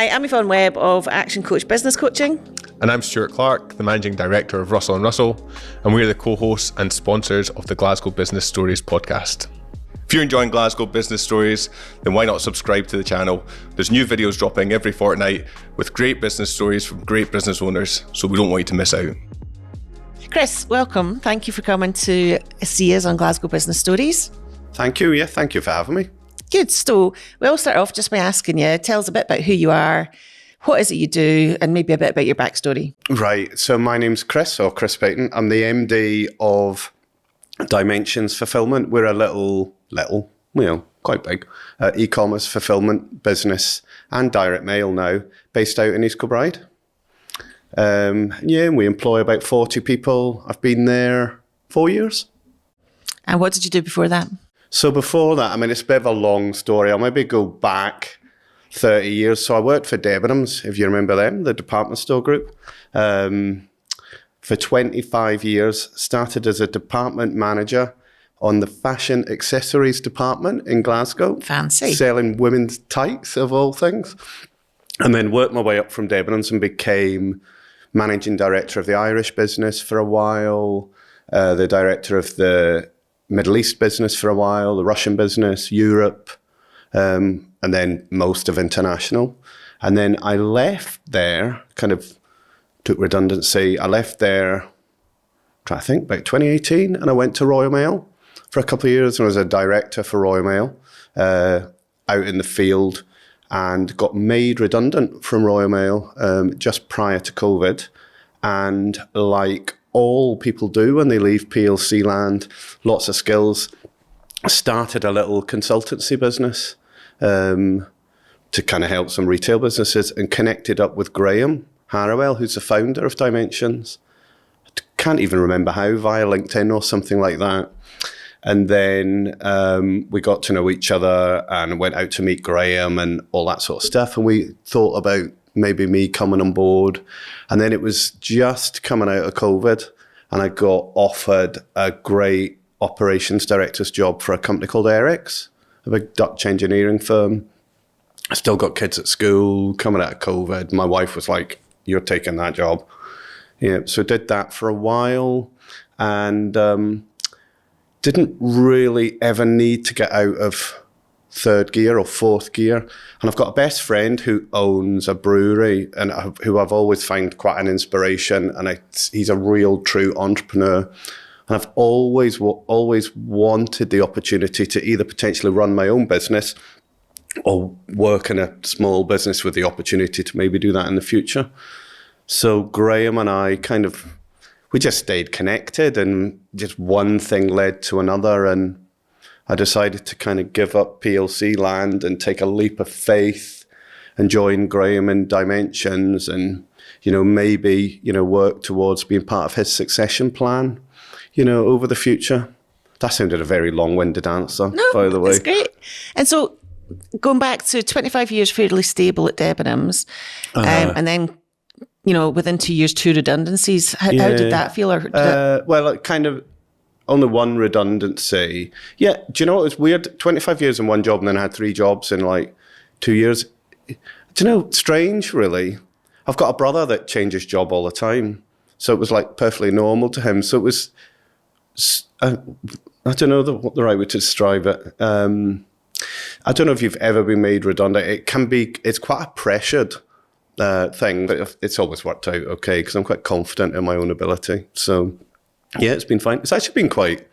Hi, I'm Yvonne Webb of Action Coach Business Coaching. And I'm Stuart Clark, the Managing Director of Russell & Russell, and we're the co-hosts and sponsors of the Glasgow Business Stories podcast. If you're enjoying Glasgow Business Stories, then why not subscribe to the channel? There's new videos dropping every fortnight with great business stories from great business owners, so we don't want you to miss out. Chris, welcome. Thank you for coming to see us on Glasgow Business Stories. Thank you. Yeah, thank you for having me. Good. So we'll start off just by asking you, tell us a bit about who you are, what is it you do, and maybe a bit about your backstory. Right. So my name's Chris, or Chris Paton. I'm the MD of Dimensions Fulfilment. We're a little, quite big e-commerce fulfilment business and direct mail now, based out in East Kilbride. And we employ about 40 people. I've been there 4 years. And what did you do before that? So before that, it's a bit of a long story. I'll maybe go back 30 years. So I worked for Debenhams, if you remember them, the department store group, for 25 years. Started as a department manager on the fashion accessories department in Glasgow. Fancy. Selling women's tights, of all things. And then worked my way up from Debenhams and became managing director of the Irish business for a while, the director of the Middle East business for a while, the Russian business, Europe, and then most of international. And then I left there, kind of took redundancy. I left there, I think, about 2018, and I went to Royal Mail for a couple of years and was a director for Royal Mail out in the field, and got made redundant from Royal Mail just prior to COVID. And like all people do when they leave PLC land, lots of skills, started a little consultancy business to kind of help some retail businesses, and connected up with Graham Harrowell, who's the founder of Dimensions. I can't even remember how, via LinkedIn or something like that. And then we got to know each other and went out to meet Graham and all that sort of stuff. And we thought about maybe me coming on board. And then it was just coming out of COVID, and I got offered a great operations director's job for a company called Eric's, a big Dutch engineering firm. I still got kids at school, coming out of COVID. My wife was like, "You're taking that job." Yeah, so did that for a while, and didn't really ever need to get out of third gear or fourth gear. And I've got a best friend who owns a brewery, and who I've always found quite an inspiration. And he's a real true entrepreneur. And I've always wanted the opportunity to either potentially run my own business or work in a small business with the opportunity to maybe do that in the future. So Graham and I we just stayed connected, and just one thing led to another. And I decided to kind of give up PLC land and take a leap of faith and join Graham in Dimensions, and, maybe, work towards being part of his succession plan, over the future. That sounded a very long-winded answer, by the way. That's great. And so going back to 25 years fairly stable at Debenhams, and then, within 2 years, 2 redundancies. How did that feel? Well, kind of only one redundancy. Yeah, do you know, it was weird. 25 years in one job, and then I had 3 jobs in 2 years. Do you know, strange, really. I've got a brother that changes job all the time. So it was perfectly normal to him. So it was, I don't know what the right way to describe it. I don't know if you've ever been made redundant. It's quite a pressured thing, but it's always worked out okay, because I'm quite confident in my own ability. So yeah, it's been fine. It's actually been quite,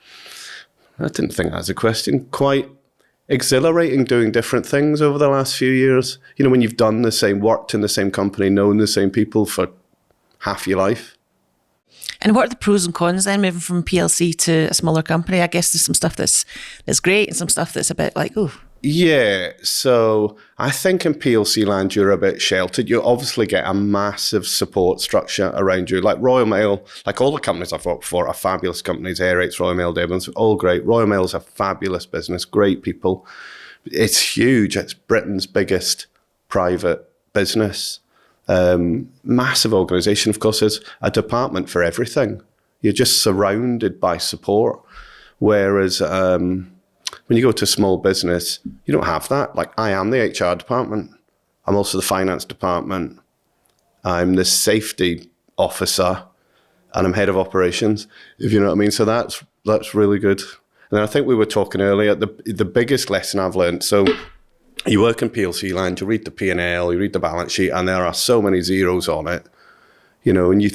I didn't think that was a question, quite exhilarating doing different things over the last few years. When you've worked in the same company, known the same people for half your life. And what are the pros and cons then, moving from PLC to a smaller company? I guess there's some stuff that's great and some stuff that's a bit ooh. Yeah, so I think in PLC land, you're a bit sheltered. You obviously get a massive support structure around you. Like Royal Mail, all the companies I've worked for are fabulous companies. Eric's, Royal Mail, Debenhams, all great. Royal Mail's a fabulous business, great people. It's huge. It's Britain's biggest private business. Massive organisation, of course, is a department for everything. You're just surrounded by support. Whereas when you go to a small business, you don't have that. I am the HR department. I'm also the finance department. I'm the safety officer, and I'm head of operations, if you know what I mean. So that's really good. And then I think we were talking earlier, the biggest lesson I've learned, so you work in PLC land, you read the P&L, you read the balance sheet, and there are so many zeros on it. And you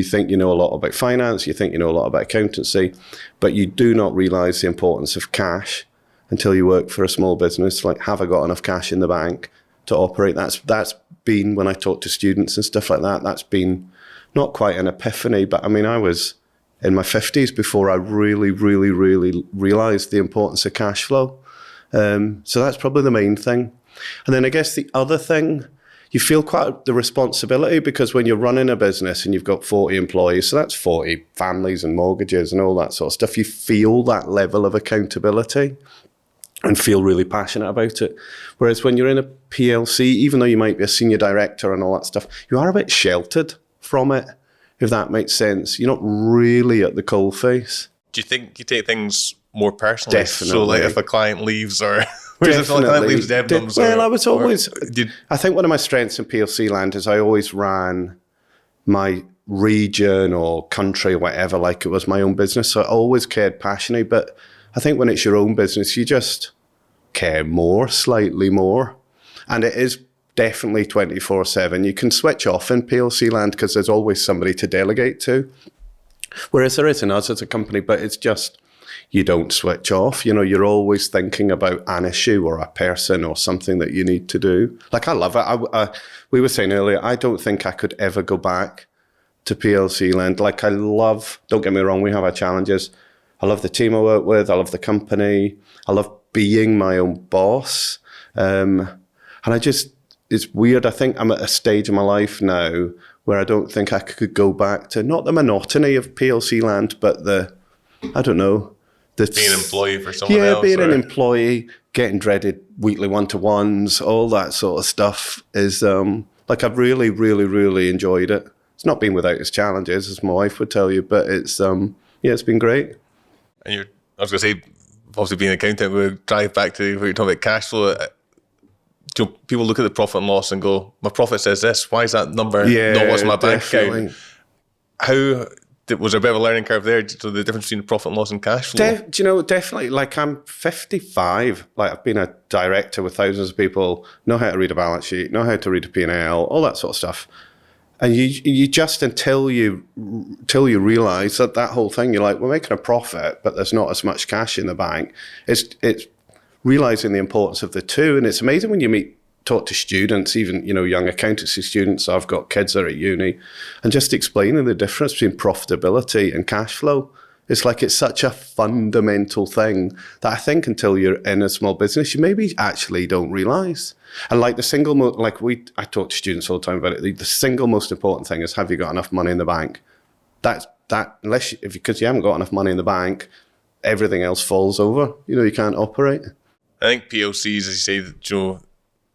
think you know a lot about finance, you think you know a lot about accountancy, but you do not realise the importance of cash until you work for a small business. Like, have I got enough cash in the bank to operate? That's been, when I talk to students and stuff like that, that's been not quite an epiphany, but I mean, I was in my 50s before I really, really, really realised the importance of cash flow. So that's probably the main thing. And then I guess the other thing, you feel quite the responsibility, because when you're running a business and you've got 40 employees, so that's 40 families and mortgages and all that sort of stuff, you feel that level of accountability and feel really passionate about it. Whereas when you're in a PLC, even though you might be a senior director and all that stuff, you are a bit sheltered from it, if that makes sense. You're not really at the coalface. Do you think you take things more personally? Definitely. So like if a client leaves, or if a client leaves Debenhams? Well, I was always, I think one of my strengths in PLC land is I always ran my region or country or whatever like it was my own business. So I always cared passionately. But I think when it's your own business, you just care more, slightly more. And it is definitely 24/7. You can switch off in PLC land because there's always somebody to delegate to. Whereas there isn't us as a company, but it's just, you don't switch off. You're always thinking about an issue or a person or something that you need to do. Like, I love it. We were saying earlier, I don't think I could ever go back to PLC land. Like, don't get me wrong, we have our challenges. I love the team I work with. I love the company. I love being my own boss. And it's weird. I think I'm at a stage in my life now where I don't think I could go back to, not the monotony of PLC land, but being an employee for someone else. Yeah, being an employee, getting dreaded weekly one-to-ones, all that sort of stuff is, I've really, really, really enjoyed it. It's not been without its challenges, as my wife would tell you, but it's been great. And I was going to say, obviously being an accountant, we'll drive back to where you're talking about cash flow. People look at the profit and loss and go, my profit says this, why is that number not what's in my bank account? How was there a bit of a learning curve there? So the difference between profit and loss and cash flow? Definitely. Like, I'm 55. Like, I've been a director with thousands of people, know how to read a balance sheet, know how to read a P&L, all that sort of stuff. And you just, until you realise that whole thing, you're like, we're making a profit, but there's not as much cash in the bank. It's realising the importance of the two. And it's amazing when you talk to students, even, young accountancy students. I've got kids that are at uni, and just explaining the difference between profitability and cash flow. It's like, it's such a fundamental thing that I think until you're in a small business, you maybe actually don't realise. And like I talk to students all the time about it. The single most important thing is, have you got enough money in the bank? Because you haven't got enough money in the bank, everything else falls over. You can't operate. I think PLCs, as you say,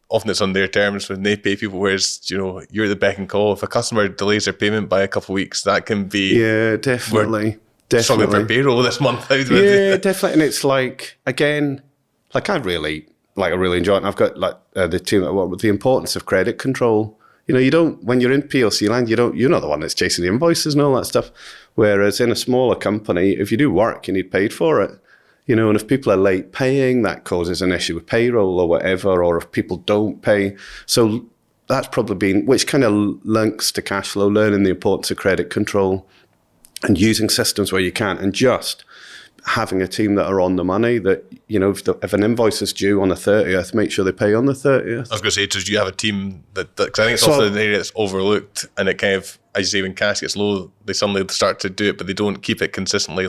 often it's on their terms when they pay people, whereas, you're at the beck and call. If a customer delays their payment by a couple of weeks, that can be... Yeah, definitely. Struggling for payroll this month. Yeah, definitely. And it's like, again, I really enjoy it. And I've got the team that work with the importance of credit control. You don't, when you're in PLC land, you're not the one that's chasing the invoices and all that stuff. Whereas in a smaller company, if you do work, you need paid for it. And if people are late paying, that causes an issue with payroll or whatever, or if people don't pay. So that's probably been, which kind of links to cash flow, learning the importance of credit control and using systems where you can, and just having a team that are on the money, that, if an invoice is due on the 30th, make sure they pay on the 30th. I was going to say, do you have a team that, because I think it's also an area that's overlooked, and it kind of, as you say, when cash gets low, they suddenly start to do it, but they don't keep it consistently,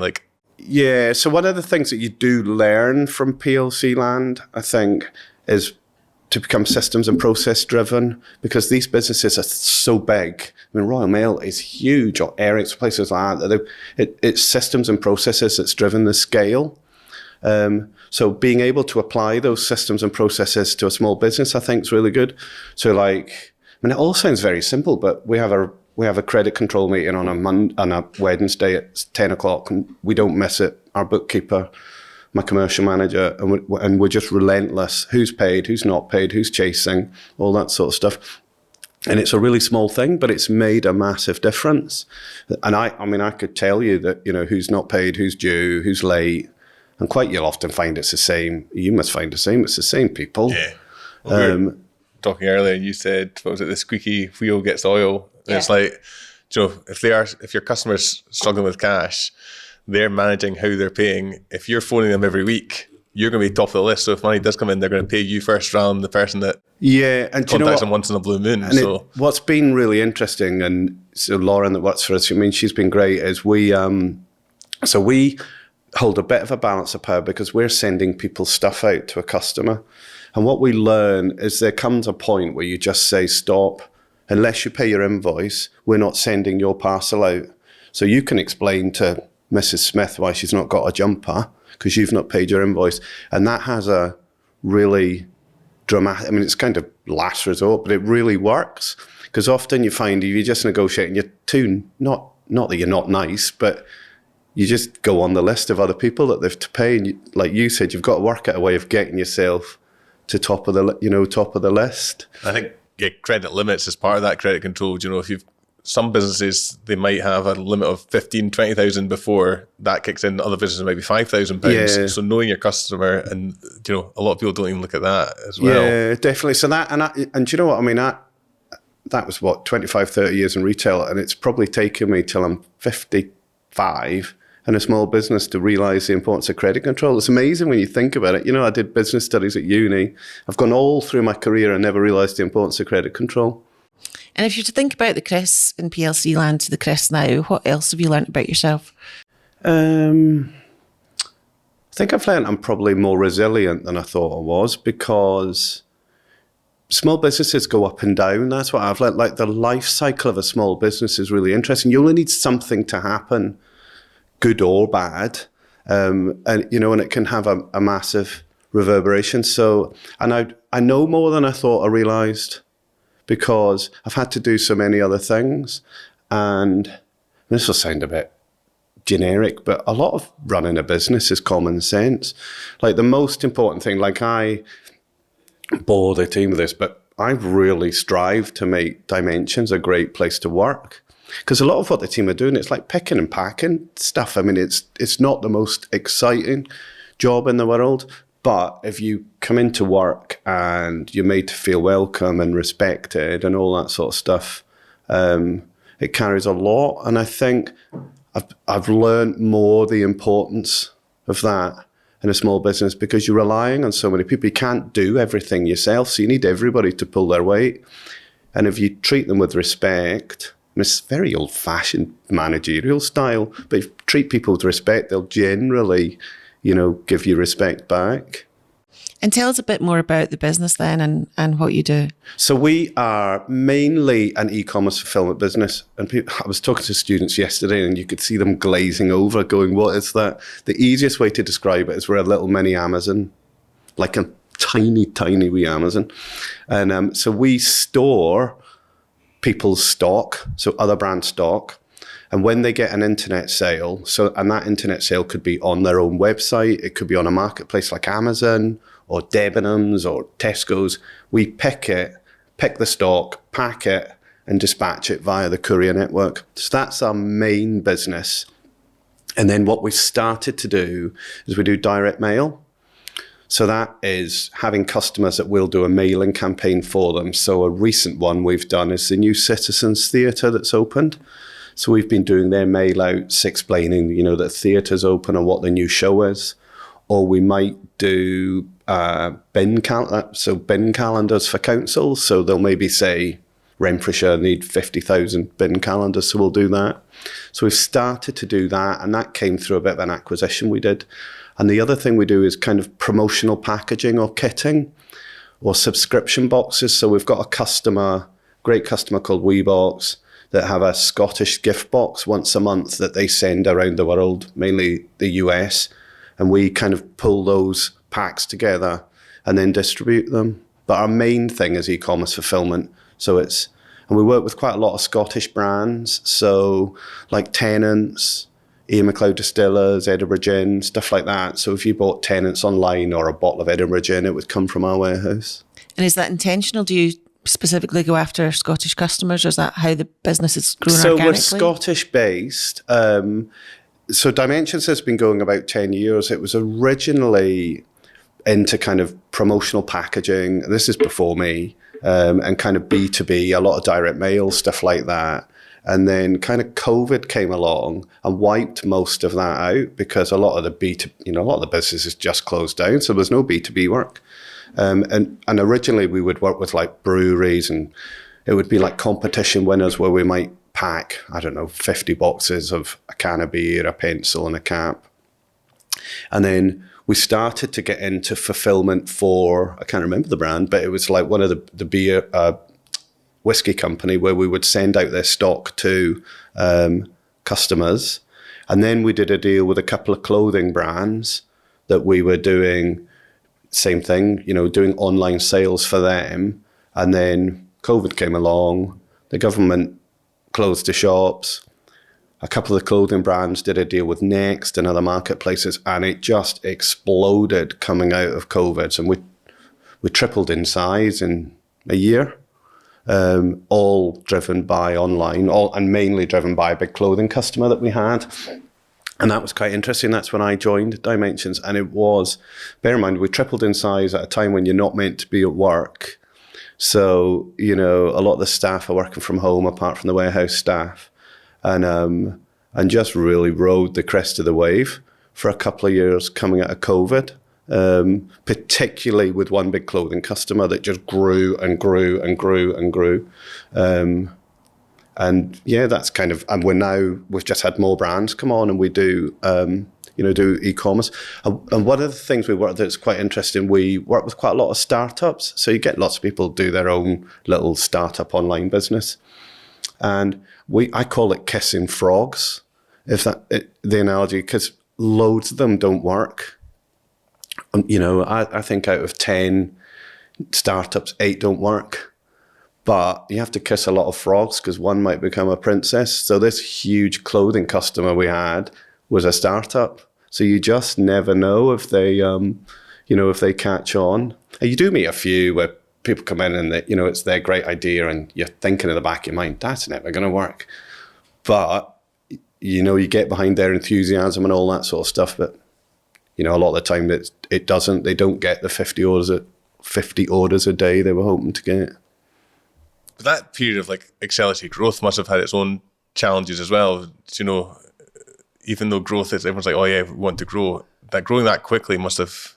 Yeah, so one of the things that you do learn from PLC land, I think, is to become systems and process driven, because these businesses are so big. I mean, Royal Mail is huge, or Eric's, places like that. It's systems and processes that's driven the scale. So being able to apply those systems and processes to a small business, I think, is really good. So it all sounds very simple, but we have a credit control meeting on a Wednesday at 10 o'clock, and we don't miss it. Our bookkeeper my commercial manager, and we're just relentless. Who's paid, who's not paid, who's chasing, all that sort of stuff. And it's a really small thing, but it's made a massive difference. And I mean, I could tell you that, who's not paid, who's due, who's late. And you'll often find it's the same. You must find the same. It's the same people. Yeah. Well, we were talking earlier and you said, what was it? The squeaky wheel gets oil. And it's like, if your customer's struggling with cash, they're managing how they're paying. If you're phoning them every week, you're going to be top of the list. So if money does come in, they're going to pay you first rather than the person that and contacts them once in a blue moon. And what's been really interesting, and so Lauren that works for us, she's been great, is we hold a bit of a balance of power because we're sending people's stuff out to a customer. And what we learn is there comes a point where you just say, stop, unless you pay your invoice, we're not sending your parcel out. So you can explain to Mrs. Smith why she's not got a jumper because you've not paid your invoice. And that has a really dramatic, it's kind of last resort, but it really works. Because often you find if you just negotiate and you're too, not that you're not nice, but you just go on the list of other people that they've to pay. And like you said, you've got to work out a way of getting yourself to top of the list. I think credit limits is part of that credit control. If you've some businesses, they might have a limit of 15, 20,000 before that kicks in. Other businesses might be £5,000. Yeah. So knowing your customer, and a lot of people don't even look at that as well. Yeah, definitely. So that, and do you know what I mean? That was 25, 30 years in retail, and it's probably taken me till I'm 55 in a small business to realise the importance of credit control. It's amazing when you think about it. I did business studies at uni. I've gone all through my career and never realised the importance of credit control. And if you're to think about the Chris in PLC land to the Chris now, what else have you learnt about yourself? I think I've learned I'm probably more resilient than I thought I was, because small businesses go up and down. That's what I've learned. Like, the life cycle of a small business is really interesting. You only need something to happen, good or bad, and it can have a massive reverberation. So, and I know more than I thought I realised, because I've had to do so many other things. And this will sound a bit generic, but a lot of running a business is common sense. Like, the most important thing, like, I bore the team with this, but I've really strived to make Dimensions a great place to work. Because a lot of what the team are doing, it's like picking and packing stuff. It's not the most exciting job in the world, but if you come into work and you're made to feel welcome and respected and all that sort of stuff, it carries a lot. And I think I've learned more the importance of that in a small business, because you're relying on so many people. You can't do everything yourself, so you need everybody to pull their weight. And if you treat them with respect, and it's very old-fashioned managerial style, but if you treat people with respect, they'll generally give you respect back. And tell us a bit more about the business then and what you do. So we are mainly an e-commerce fulfillment business. And I was talking to students yesterday, and you could see them glazing over, going, what is that? The easiest way to describe it is we're a little mini Amazon, like a tiny, tiny wee Amazon. And so we store people's stock, so other brand stock. And when they get an internet sale, and that internet sale could be on their own website, it could be on a marketplace like Amazon or Debenhams or Tesco's, we pick the stock, pack it, and dispatch it via the courier network. So that's our main business. And then what we've started to do is we do direct mail. So that is having customers that will do a mailing campaign for them. So a recent one we've done is the New Citizens Theatre that's opened. So we've been doing their mail outs, explaining, that theatre's open and what the new show is. Or we might do bin calendars for councils. So they'll maybe say Renfrewshire need 50,000 bin calendars, so we'll do that. So we've started to do that, and that came through a bit of an acquisition we did. And the other thing we do is kind of promotional packaging or kitting or subscription boxes. So we've got a great customer called WeBox, that have a Scottish gift box once a month that they send around the world, mainly the US. And we kind of pull those packs together and then distribute them. But our main thing is e-commerce fulfillment. And we work with quite a lot of Scottish brands. So like Tennents, MacLeod Distillers, Edinburgh Gin, stuff like that. So if you bought Tennents online or a bottle of Edinburgh Gin, it would come from our warehouse. And is that intentional? Do you specifically go after Scottish customers, or is that how the business is grown organically? So we're Scottish-based. So Dimensions has been going about 10 years. It was originally into kind of promotional packaging. This is before me. And kind of B2B, a lot of direct mail, stuff like that. And then kind of COVID came along and wiped most of that out because a lot of the businesses just closed down. So there's no B2B work. And originally we would work with like breweries, and it would be like competition winners where we might pack, 50 boxes of a can of beer, a pencil and a cap. And then we started to get into fulfillment for, I can't remember the brand, but it was like one of the beer whiskey company where we would send out their stock to customers. And then we did a deal with a couple of clothing brands that we were doing same thing, doing online sales for them. And then COVID came along, the government closed the shops. A couple of the clothing brands did a deal with Next and other marketplaces, and it just exploded coming out of COVID. And we tripled in size in a year, all driven by online, and mainly driven by a big clothing customer that we had. And that was quite interesting. That's when I joined Dimensions. And it was, bear in mind, we tripled in size at a time when you're not meant to be at work. So, a lot of the staff are working from home apart from the warehouse staff. And just really rode the crest of the wave for a couple of years coming out of COVID, particularly with one big clothing customer that just grew and grew and grew and grew. And yeah, that's kind of, and we've just had more brands come on, and we do, do e-commerce. And one of the things we work that's quite interesting, we work with quite a lot of startups. So you get lots of people do their own little startup online business. And I call it kissing frogs, the analogy, because loads of them don't work. I think out of 10 startups, 8 don't work. But you have to kiss a lot of frogs because one might become a princess. So this huge clothing customer we had was a startup. So you just never know if they, if they catch on. And you do meet a few where people come in and it's their great idea, and you're thinking in the back of your mind, that's never going to work. But, you get behind their enthusiasm and all that sort of stuff. But, a lot of the time it doesn't. They don't get the 50 orders a day they were hoping to get. But that period of accelerated growth must have had its own challenges as well. Even though growth is, everyone's like, oh yeah, we want to grow. That growing that quickly must have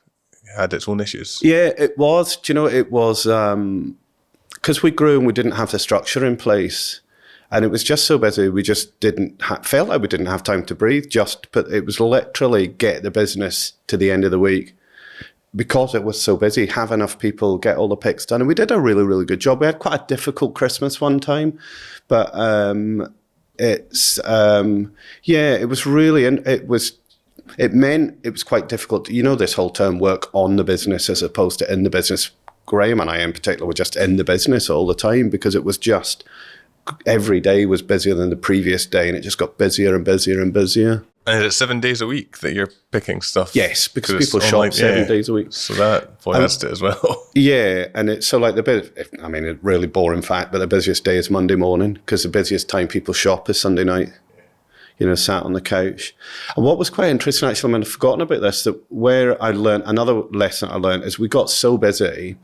had its own issues. Yeah, it was. It was because we grew and we didn't have the structure in place, and it was just so busy. We just felt like we didn't have time to breathe. It was literally get the business to the end of the week. Because it was so busy, have enough people, get all the picks done. And we did a really, really good job. We had quite a difficult Christmas one time, but it was really, it meant it was quite difficult. This whole term, work on the business as opposed to in the business. Graham and I in particular were just in the business all the time because it was just, every day was busier than the previous day, and it just got busier and busier and busier. And is it 7 days a week that you're picking stuff? Yes, because people shop 7 days a week. So that adds to it as well. Yeah, and it's so a really boring fact, but the busiest day is Monday morning because the busiest time people shop is Sunday night, sat on the couch. And what was quite interesting, actually, I've forgotten about this, that where I learned, another lesson I learned is we got so busy,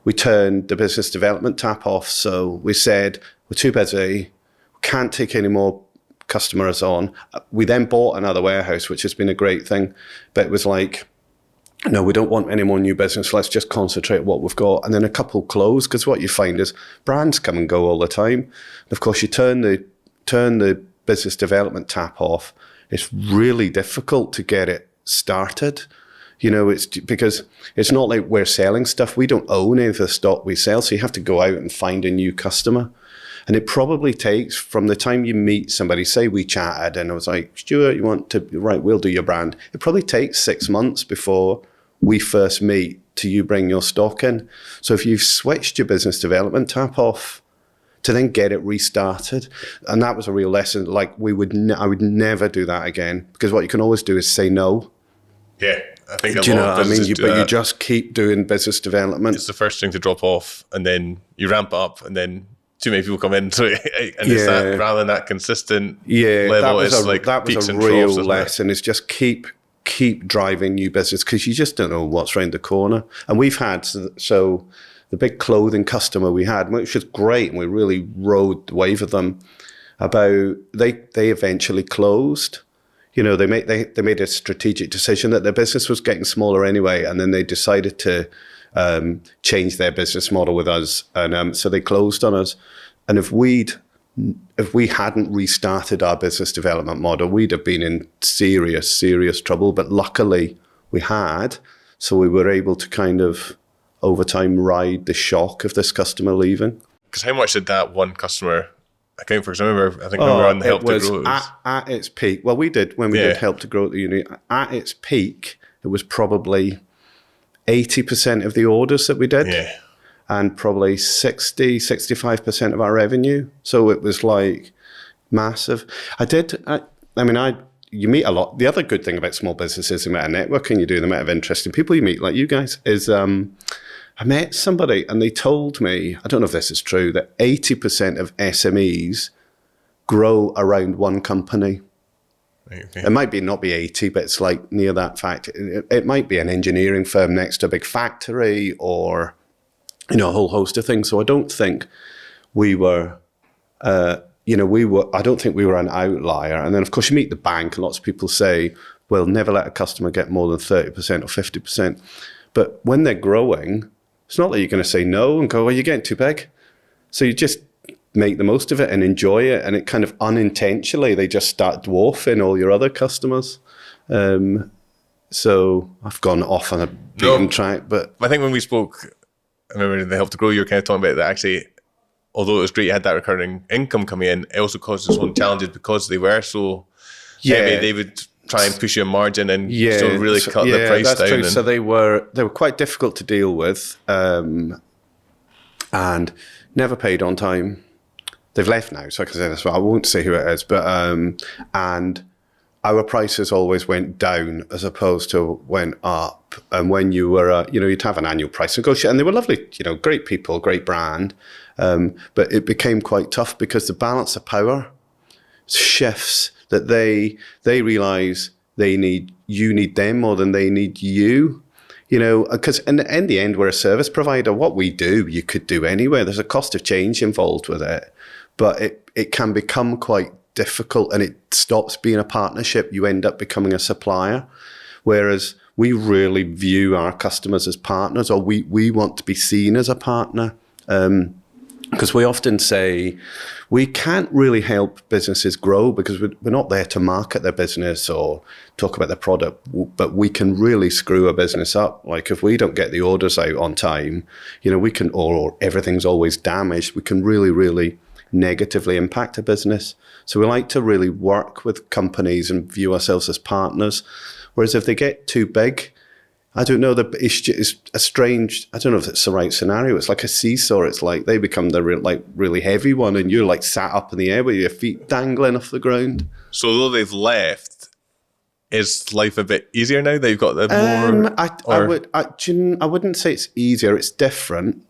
we turned the business development tap off. So we said, we're too busy, we can't take any more customers on. We then bought another warehouse, which has been a great thing, but it was like, no, we don't want any more new business. Let's just concentrate on what we've got. And then a couple closed, because what you find is brands come and go all the time. And of course, you turn the business development tap off. It's really difficult to get it started. It's because it's not like we're selling stuff. We don't own any of the stock we sell, so you have to go out and find a new customer. And it probably takes, from the time you meet somebody, say we chatted and I was like, Stuart, you want to, right, we'll do your brand. It probably takes 6 months before we first meet to you bring your stock in. So if you've switched your business development tap off, to then get it restarted. And that was a real lesson. Like I would never do that again, because what you can always do is say no. Yeah, I think Do you know what I mean? You just keep doing business development. It's the first thing to drop off, and then you ramp up, and then too many people come in. So, and it's that, rather than that consistent level, that was peaks a and real troughs, lesson. It's just keep driving new business, because you just don't know what's around the corner. And we've had, so the big clothing customer we had, which was great, and we really rode the wave of them, they eventually closed. You know, they made a strategic decision that their business was getting smaller anyway, and then they decided to change their business model with us, and so they closed on us. And if we hadn't restarted our business development model, we'd have been in serious trouble. But luckily we had, so we were able to kind of over time ride the shock of this customer leaving. Because how much did that one customer account for? Because I think when we were on the Help to Grow. At its peak, well, we did Help to Grow at the uni. At its peak, it was probably 80% of the orders that we did. Yeah. And probably 65% of our revenue. So it was like massive. You meet a lot. The other good thing about small businesses, the amount of networking you do, the amount of interesting people you meet, like you guys, is I met somebody and they told me, I don't know if this is true, that 80% of SMEs grow around one company. Okay. It might not be 80, but it's like near that fact. It might be an engineering firm next to a big factory, or a whole host of things. So I don't think we were, I don't think we were an outlier. And then of course you meet the bank, and lots of people say, well, never let a customer get more than 30% or 50%. But when they're growing, it's not that you're going to say no and go, well, you're getting too big. So you just make the most of it and enjoy it. And it kind of unintentionally, they just start dwarfing all your other customers. So I've gone off on a beaten track. But I think when we spoke, I remember in the Help to Grow, you were kind of talking about that actually, although it was great you had that recurring income coming in, it also caused its own challenges because they were so heavy. They would try and push your margin and still really cut the price that's down. True. So they were quite difficult to deal with, and never paid on time. They've left now, so I can say this. Well, I won't say who it is, but and our prices always went down as opposed to went up. And when you were, you'd have an annual price negotiation, and they were lovely, great people, great brand, but it became quite tough because the balance of power shifts. That they realize you need them more than they need you, because in the end, we're a service provider. What we do, you could do anywhere. There's a cost of change involved with it, but it can become quite difficult, and it stops being a partnership. You end up becoming a supplier, whereas we really view our customers as partners, or we want to be seen as a partner. Because we often say we can't really help businesses grow because we're not there to market their business or talk about their product, but we can really screw a business up. Like if we don't get the orders out on time, we can, or everything's always damaged, we can really, really negatively impact a business. So we like to really work with companies and view ourselves as partners. Whereas if they get too big, I don't know, it's a strange, I don't know if it's the right scenario. It's like a seesaw. It's like they become the really heavy one, and you're like sat up in the air with your feet dangling off the ground. So though they've left, is life a bit easier now that you've got the more? I wouldn't say it's easier. It's different.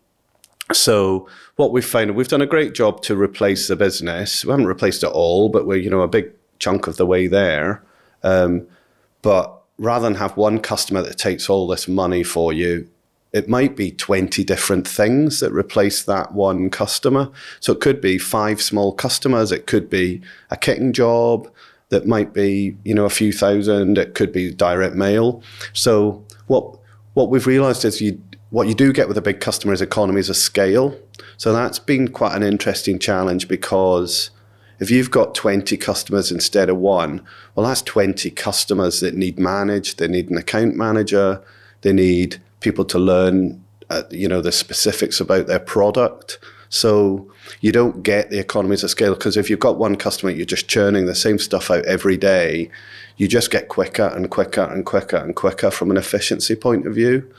So what we've found, we've done a great job to replace the business. We haven't replaced it all, but we're, a big chunk of the way there. But rather than have one customer that takes all this money for you, it might be 20 different things that replace that one customer. So it could be 5 small customers. It could be a kitting job that might be, a few thousand. It could be direct mail. So what we've realized is what you do get with a big customer is economies of scale. So that's been quite an interesting challenge, because if you've got 20 customers instead of one, well, that's 20 customers that need managed. They need an account manager. They need people to learn, the specifics about their product. So you don't get the economies of scale, because if you've got one customer, you're just churning the same stuff out every day. You just get quicker and quicker and quicker and quicker from an efficiency point of view.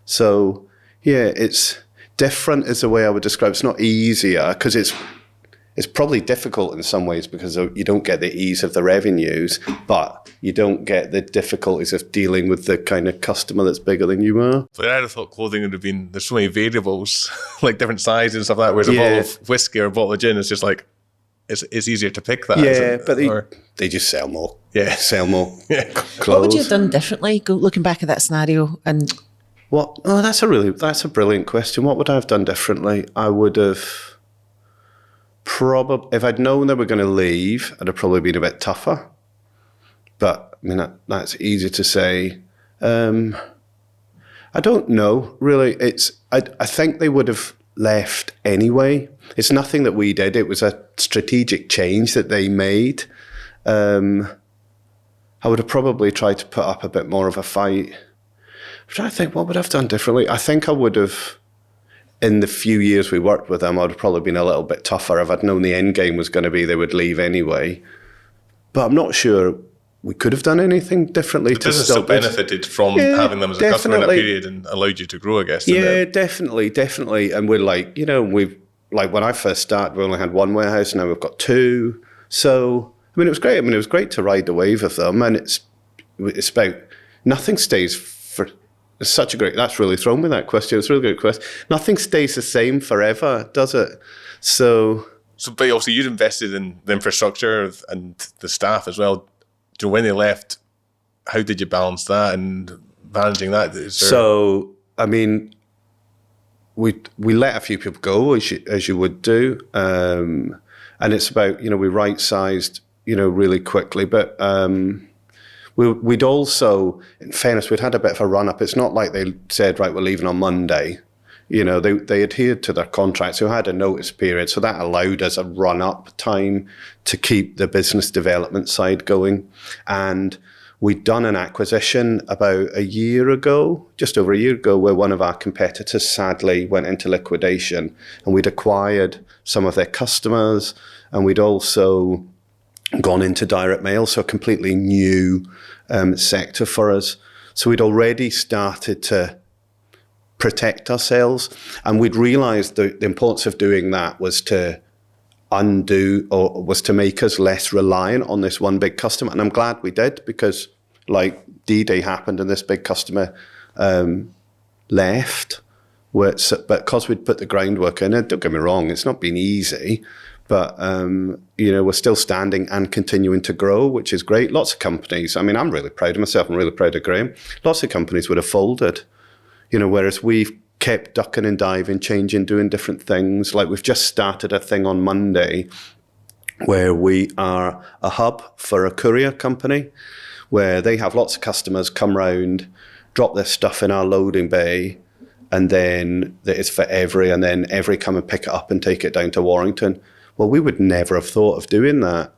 So yeah, it's different is the way I would describe it. It's not easier because it's probably difficult in some ways because you don't get the ease of the revenues, but you don't get the difficulties of dealing with the kind of customer that's bigger than you are. But I'd have thought clothing would have been, there's so many variables, like different sizes and stuff like that, whereas a bottle of whiskey or a bottle of gin is just like, it's easier to pick that. Yeah, but they just sell more. Yeah. Sell more clothes. What would you have done differently, looking back at that scenario? And what? Oh, that's a brilliant question. What would I have done differently? I would have probably, if I'd known they were going to leave, I'd have probably been a bit tougher. But I mean, that's easy to say. I don't know, really. I think they would have left anyway. It's nothing that we did. It was a strategic change that they made. I would have probably tried to put up a bit more of a fight. I'm trying to think, what would I have done differently? I think I would have, in the few years we worked with them, I would have probably been a little bit tougher if I'd known the end game was going to be they would leave anyway. But I'm not sure we could have done anything differently to business stop still benefited from having them as a customer in that period and allowed you to grow, I guess. Yeah, definitely. And we're like, when I first started, we only had one warehouse, now we've got two. So, I mean, it was great. It was great to ride the wave of them. And it's about, nothing stays for, it's such a great, that's really thrown me, that question. It's a really good question. Nothing stays the same forever, does it? So, but also you'd invested in the infrastructure and the staff as well. When they left, how did you balance that and managing that? So, I mean, we let a few people go, as you would do. And it's about, we right-sized, really quickly. But we'd also, in fairness, we'd had a bit of a run-up. It's not like they said, right, we're leaving on Monday. They adhered to their contracts, who had a notice period. So that allowed us a run-up time to keep the business development side going. And we'd done an acquisition about a year ago, just over a year ago, where one of our competitors sadly went into liquidation. And we'd acquired some of their customers, and we'd also gone into direct mail, so a completely new sector for us. So we'd already started to protect ourselves, and we'd realised the importance of doing that was to make us less reliant on this one big customer. And I'm glad we did, because like D-Day happened and this big customer left, but because we'd put the groundwork in, and don't get me wrong, it's not been easy, but we're still standing and continuing to grow, which is great. Lots of companies, I mean, I'm really proud of myself, I'm really proud of Graham, lots of companies would have folded. Whereas we've kept ducking and diving, changing, doing different things. Like we've just started a thing on Monday where we are a hub for a courier company where they have lots of customers come round, drop their stuff in our loading bay, and then it's for and then every come and pick it up and take it down to Warrington. Well, we would never have thought of doing that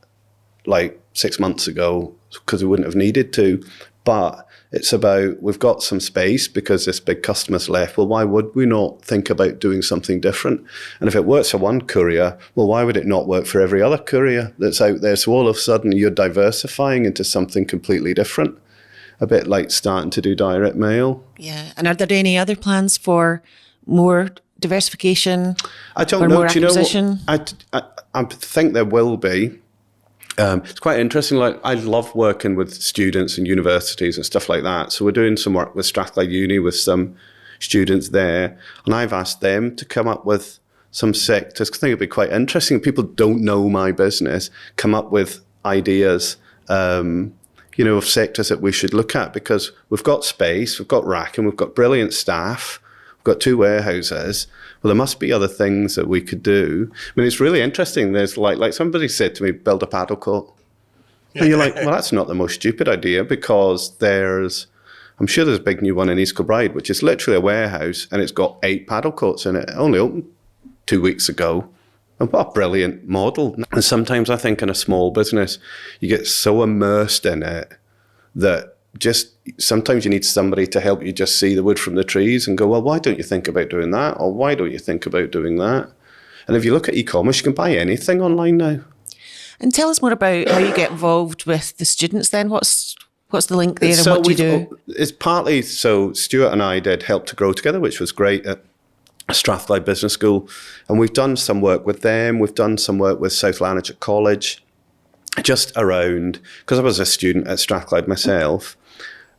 like 6 months ago because we wouldn't have needed to. But it's about, we've got some space because this big customer's left. Well, why would we not think about doing something different? And if it works for one courier, well, why would it not work for every other courier that's out there? So all of a sudden you're diversifying into something completely different, a bit like starting to do direct mail. Yeah. And are there any other plans for more diversification? I don't know. More acquisition? I think there will be. It's quite interesting. Like, I love working with students and universities and stuff like that. So we're doing some work with Strathclyde Uni with some students there. And I've asked them to come up with some sectors, because I think it'd be quite interesting. People don't know my business, come up with ideas, of sectors that we should look at, because we've got space, we've got racking, we've got brilliant staff, we've got 2 warehouses. Well, there must be other things that we could do. I mean, it's really interesting. There's like somebody said to me, build a paddle court. And you're like, well, that's not the most stupid idea, because I'm sure there's a big new one in East Kilbride, which is literally a warehouse, and it's got 8 paddle courts in it. It only opened 2 weeks ago. And what a brilliant model. And sometimes I think in a small business, you get so immersed in it that just sometimes you need somebody to help you just see the wood from the trees and go, well, why don't you think about doing that? Or why don't you think about doing that? And if you look at e-commerce, you can buy anything online now. And tell us more about how you get involved with the students then. What's the link there, and what do you do? It's partly, so Stuart and I did Help to Grow together, which was great. Strathclyde Business School, and we've done some work with them. We've done some work with South Lanarkshire College, just around, because I was a student at Strathclyde myself.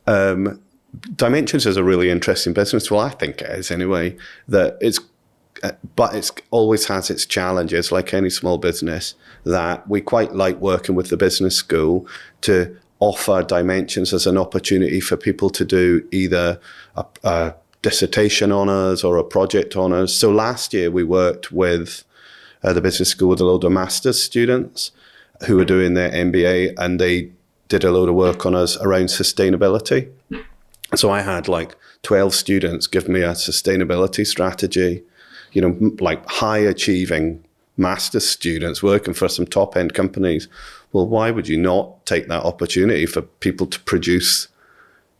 Dimensions is a really interesting business. Well, I think it is anyway. But it's always has its challenges, like any small business. That we quite like working with the business school to offer Dimensions as an opportunity for people to do either a dissertation honours or a project honours. So last year we worked with the business school with a load of master's students who were doing their MBA, and they did a load of work on us around sustainability. So I had like 12 students give me a sustainability strategy, like high achieving master's students working for some top end companies. Well, why would you not take that opportunity for people to produce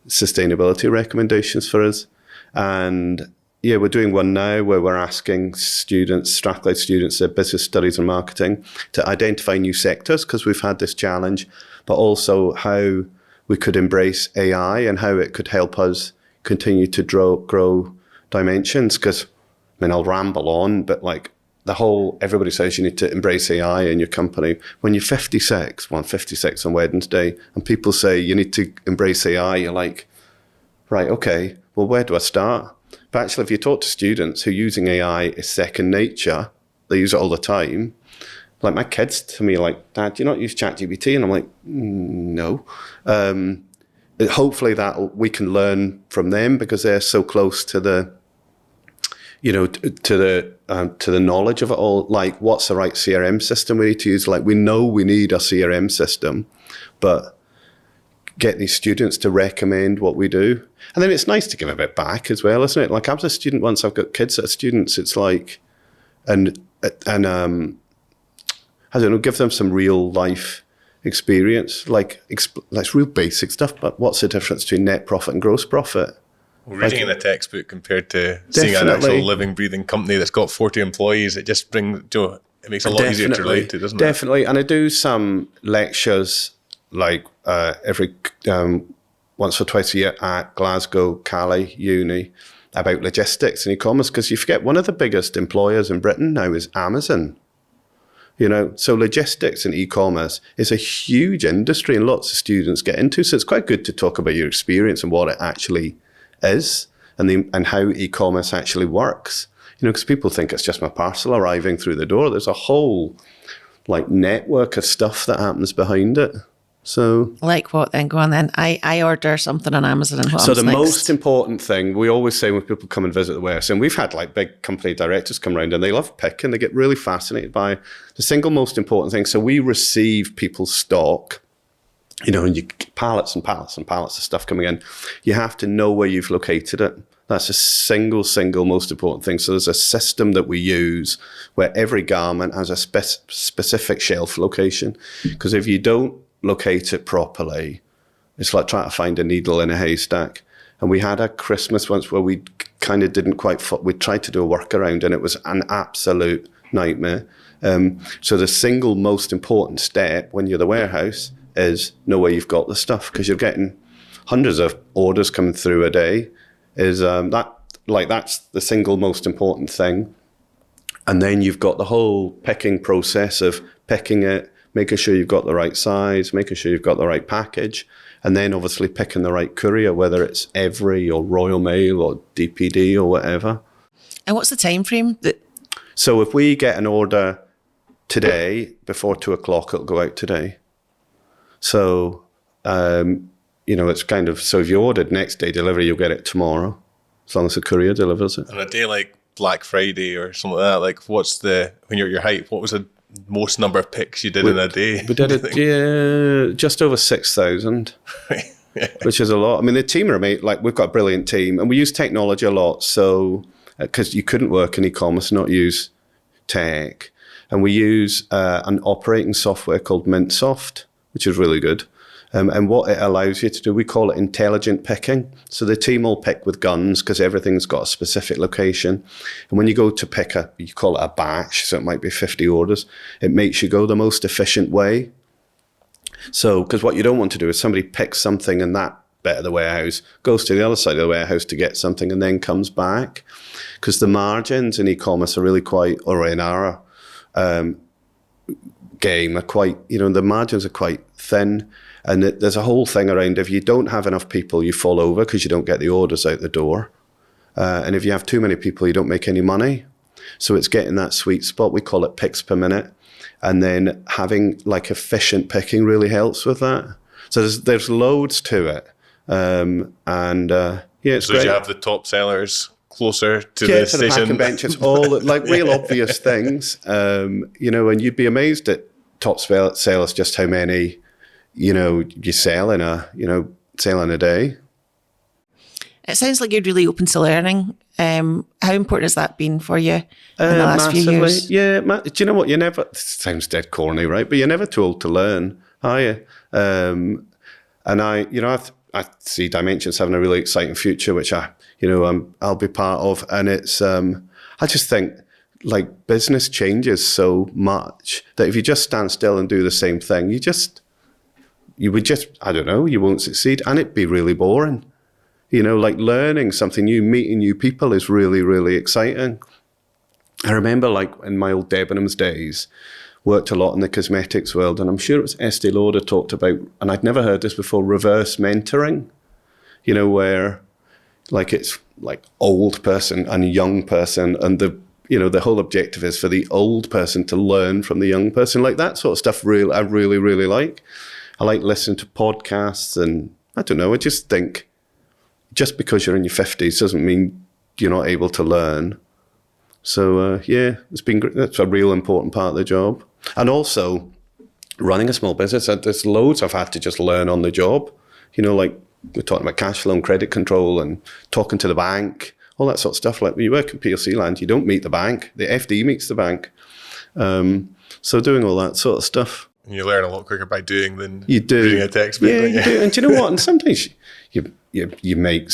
sustainability recommendations for us? And yeah, we're doing one now where we're asking students, Strathclyde students at Business Studies and Marketing, to identify new sectors, because we've had this challenge, but also how we could embrace AI and how it could help us continue to grow Dimensions. Because, I'll ramble on, but like everybody says you need to embrace AI in your company. When you're 56 on Wednesday, and people say you need to embrace AI, you're like, right, okay, well, where do I start? But actually, if you talk to students who using AI is second nature, they use it all the time. Like my kids to me, like, Dad, do you not use ChatGPT? And I'm like, no. Hopefully that we can learn from them, because they're so close to the, to the knowledge of it all. Like, what's the right CRM system we need to use? Like, we know we need a CRM system, but get these students to recommend what we do. And then it's nice to give a bit back as well, isn't it? Like, I was a student once, I've got kids that are students, it's like, and I don't know, give them some real life experience, like real basic stuff, but what's the difference between net profit and gross profit? Well, reading in a textbook compared to seeing an actual living, breathing company that's got 40 employees, it just brings, it makes it a lot easier to relate to, doesn't it? Definitely. And I do some lectures like every once or twice a year at Glasgow Cali Uni about logistics and e-commerce, because you forget one of the biggest employers in Britain now is Amazon. So logistics and e-commerce is a huge industry and lots of students get into. So it's quite good to talk about your experience and what it actually is and how e-commerce actually works. Because people think it's just my parcel arriving through the door. There's a whole network of stuff that happens behind it. So, like what then? Go on then. I order something on Amazon, and what so happens the next? most important thing we always say when people come and visit the warehouse, and we've had big company directors come around and they love pick and they get really fascinated by the single most important thing. So we receive people's stock, and you pallets and pallets and pallets of stuff coming in. You have to know where you've located it. That's the single most important thing. So there's a system that we use where every garment has a specific shelf location, because if you don't locate it properly, it's like trying to find a needle in a haystack. And we had a Christmas once where we kind of didn't quite, we tried to do a workaround and it was an absolute nightmare. So the single most important step when you're the warehouse is know where you've got the stuff, because you're getting hundreds of orders coming through a day. That's the single most important thing. And then you've got the whole picking process of picking it, making sure you've got the right size, making sure you've got the right package, and then obviously picking the right courier, whether it's Every or Royal Mail or DPD or whatever. And what's the time frame? So if we get an order today, before 2:00, it'll go out today. So, it's kind of, so if you ordered next day delivery, you'll get it tomorrow, as long as the courier delivers it. On a day like Black Friday or something like that, when you're at your height, what was the most number of picks you did in a day? We did it just over 6,000, which is a lot. I mean, the team are amazing. We've got a brilliant team, and we use technology a lot. So, because you couldn't work in e-commerce, not use tech. And we use an operating software called MintSoft, which is really good. And what it allows you to do, we call it intelligent picking. So the team will pick with guns because everything's got a specific location. And when you go to pick you call it a batch, so it might be 50 orders, it makes you go the most efficient way. So, because what you don't want to do is somebody picks something and that bit of the warehouse, goes to the other side of the warehouse to get something, and then comes back. Because the margins in e-commerce are really quite, or in our game, are quite, the margins are quite thin. And there's a whole thing around, if you don't have enough people, you fall over because you don't get the orders out the door. And if you have too many people, you don't make any money. So it's getting that sweet spot. We call it picks per minute. And then having like efficient picking really helps with that. So there's loads to it. It's so great. You have the top sellers closer to Yeah, the to the station. packing benches, all like real obvious things. And you'd be amazed at top sellers just how many, you sell in a day. It sounds like you're really open to learning. How important has that been for you in the last few years? Yeah, do you know what? It sounds dead corny, right? But you're never too old to learn, are you? And I see Dimensions having a really exciting future, which I'll be part of. And it's, I just think like business changes so much that if you just stand still and do the same thing, you won't succeed, and it'd be really boring. Like learning something new, meeting new people is really, really exciting. I remember like in my old Debenhams days, worked a lot in the cosmetics world, and I'm sure it was Estee Lauder talked about, and I'd never heard this before, reverse mentoring, where like it's like old person and young person, and the whole objective is for the old person to learn from the young person. Like that sort of stuff I really, really like. I like listening to podcasts, and I don't know, I just think just because you're in your 50s doesn't mean you're not able to learn. So, it's been great. That's a real important part of the job. And also, running a small business, there's loads I've had to just learn on the job. Like we're talking about cash flow and credit control and talking to the bank, all that sort of stuff. Like when you work in PLC land, you don't meet the bank. The FD meets the bank. So doing all that sort of stuff. And you learn a lot quicker by doing than you do. reading a textbook. Yeah, you do. And do you know what? And sometimes you make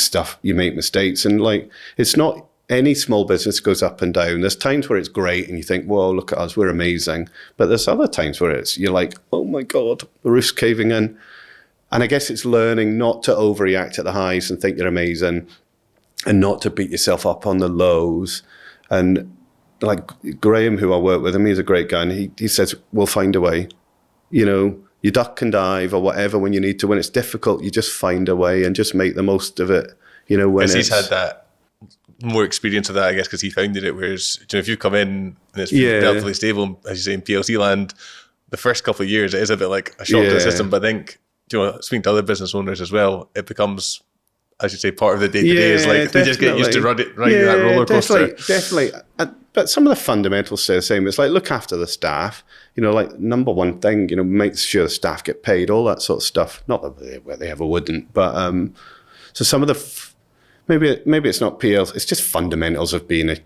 mistakes, and like it's not any small business goes up and down. There's times where it's great and you think, whoa, look at us, we're amazing. But there's other times where you're like, oh my God, the roof's caving in. And I guess it's learning not to overreact at the highs and think you're amazing, and not to beat yourself up on the lows. And like Graham, who I work with, he's a great guy, and he says, we'll find a way. You duck and dive or whatever when you need to. When it's difficult, you just find a way and just make the most of it. When he's had that more experience of that, I guess, because he founded it. Whereas, if you come in and it's relatively stable, as you say, in PLC land, the first couple of years, it is a bit like a shock to the system. But I think, speaking to other business owners as well, it becomes, as you say, part of the day-to-day. Is like they just get used to riding that roller coaster. Definitely. But some of the fundamentals stay the same. It's like, look after the staff. Like number one thing, make sure the staff get paid, all that sort of stuff. Not that they ever wouldn't, but so some of the maybe it's not PLs. It's just fundamentals of being a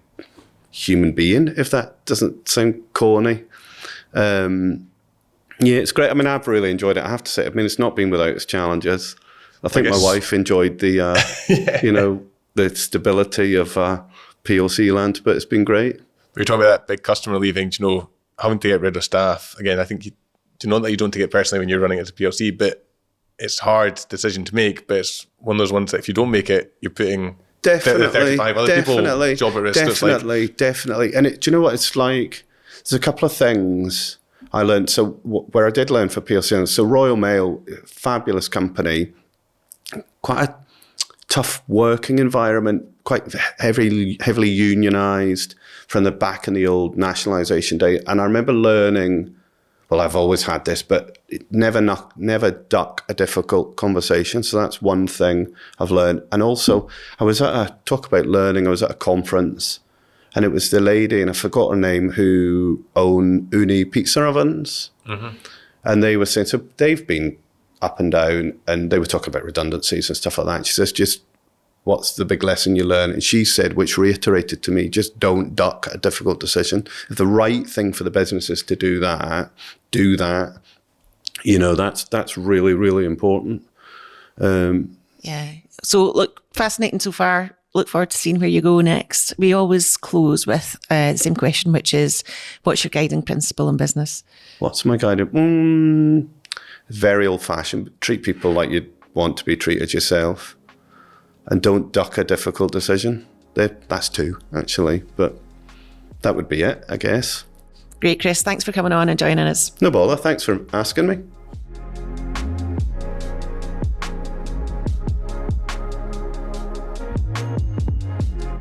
human being. If that doesn't sound corny, it's great. I mean, I've really enjoyed it. I have to say. I mean, it's not been without its challenges. I think my wife enjoyed the the stability of PLC land, but it's been great. You're talking about that big customer leaving, having to get rid of staff. Again, I think not that you don't take it personally when you're running it as a PLC, but it's a hard decision to make. But it's one of those ones that if you don't make it, you're putting 35 other people job at risk. Definitely. And do you know what it's like? There's a couple of things I learned. So where I did learn for PLC, so Royal Mail, fabulous company, quite a tough working environment, quite heavily unionised from the back in the old nationalisation day. And I remember learning, well, I've always had this, but never duck a difficult conversation. So that's one thing I've learned. And also, I was at a conference, and it was the lady, and I forgot her name, who owned Uni pizza ovens. Mm-hmm. And they were saying, so they've been up and down, and they were talking about redundancies and stuff like that. And she says, what's the big lesson you learn? And she said, which reiterated to me, just don't duck a difficult decision. If the right thing for the business is to do that. That's really, really important. So look, fascinating so far. Look forward to seeing where you go next. We always close with the same question, which is, what's your guiding principle in business? What's my guiding? Very old-fashioned. Treat people like you'd want to be treated yourself. And don't duck a difficult decision. That's 2, actually, but that would be it, I guess. Great, Chris. Thanks for coming on and joining us. No bother. Thanks for asking me.